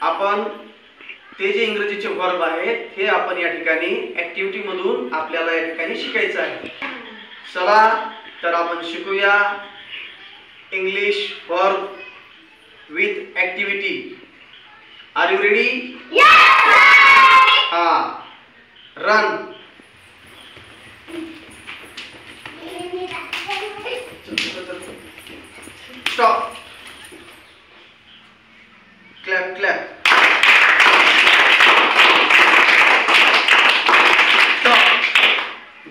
आपण ते जे इंग्रजीचे वर्ब आहेत हे आपण या ठिकाणी ऍक्टिव्हिटी मधून आपल्याला या ठिकाणी शिकायचं आहे. चला तर आपण शिकूया English verb with activity. Are you ready? Run. Stop. Clap clap.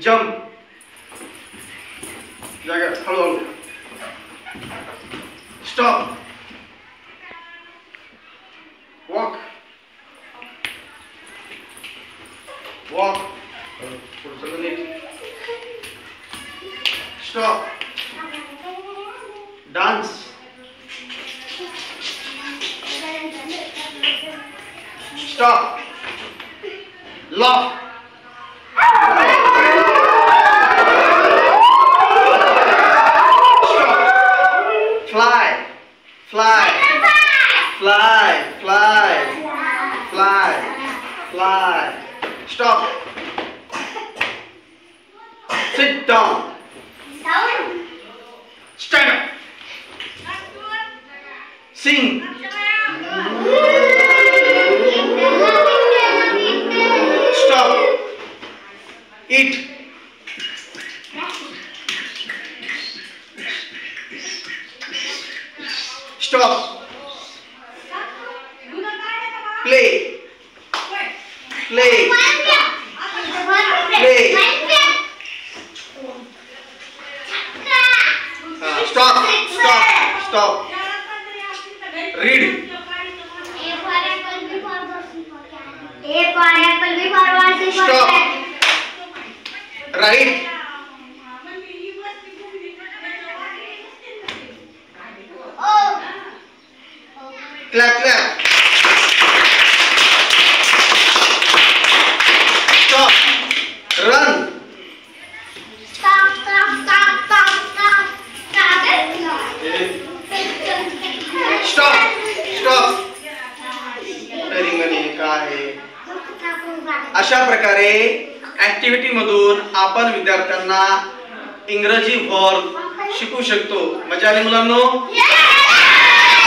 Jump. जागा हळूहळू. Stop. Walk. Walk. Stop. Dance. Stop. Laugh. Fly, fly, fly, fly, fly, fly. Stop. Sit down. Stand up. Sing. Stop. Eat. Stop. Play. Play. Play. Stop. Stop. Stop. Read. Stop. Write. Clap, clap. Stop. Run. Stop, stop, stop, stop, stop. Stop. Stop. अशा प्रकारे activity मधून आपण विद्यार्थ्यांना इंग्रजी verb शिकू शकतो. मजा आली मुलांनो?